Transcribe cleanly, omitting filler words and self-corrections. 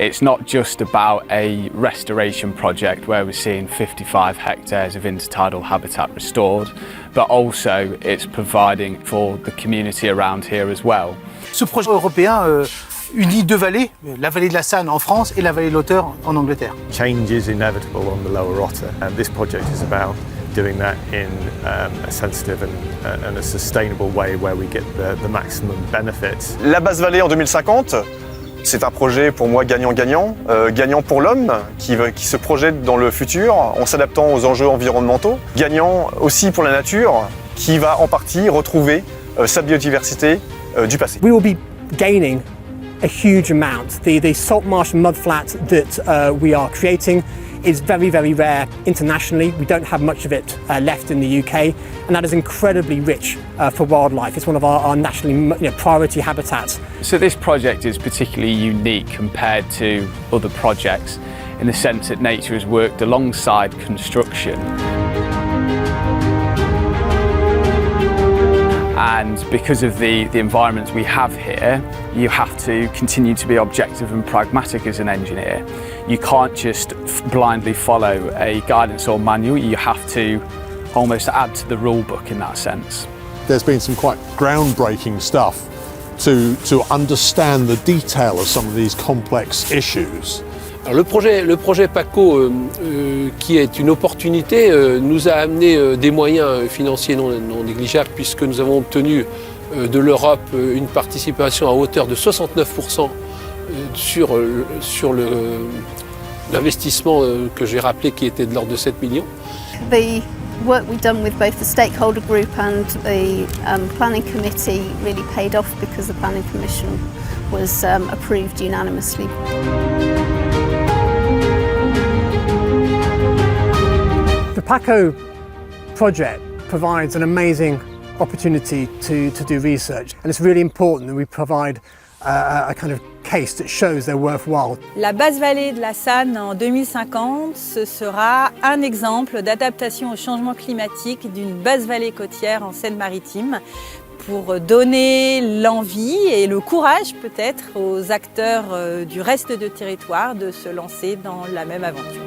It's not just about a restoration project where we're seeing 55 hectares of intertidal habitat restored, but also it's providing for the community around here as well. Ce projet européen unit deux vallées, la vallée de la Saâne en France et la vallée de l'Otter en Angleterre. Change is inevitable on the lower Otter, and this project is about doing that in a sensitive and a sustainable way where we get the maximum benefit. La basse vallée en 2050, c'est un projet pour moi gagnant-gagnant, gagnant pour l'homme qui se projette dans le futur en s'adaptant aux enjeux environnementaux, gagnant aussi pour la nature qui va en partie retrouver sa biodiversité du passé. We will be gaining a huge amount. The salt marsh mud flat that we are creating is very, very rare internationally. We don't have much of it left in the UK, and that is incredibly rich for wildlife. It's one of our nationally priority habitats. So this project is particularly unique compared to other projects in the sense that nature has worked alongside construction. And because of the environment we have here, you have to continue to be objective and pragmatic as an engineer. You can't just blindly follow a guidance or manual, you have to almost add to the rule book in that sense. There's been some quite groundbreaking stuff to understand the detail of some of these complex issues. Alors le projet PACCo, qui est une opportunité, nous a amené des moyens financiers non négligeables puisque nous avons obtenu de l'Europe une participation à hauteur de 69% sur l'investissement que j'ai rappelé qui était de l'ordre de 7 millions. The work we've done with both the stakeholder group and the planning committee really paid off because the planning commission was approved unanimously. The PACCo project provides an amazing opportunity to do research, and it's really important that we provide a kind of case that shows they're worthwhile. La basse vallée de la Saâne en 2050, ce sera un exemple d'adaptation au changement climatique d'une basse vallée côtière en Seine-Maritime pour donner l'envie et le courage peut-être aux acteurs du reste du territoire de se lancer dans la même aventure.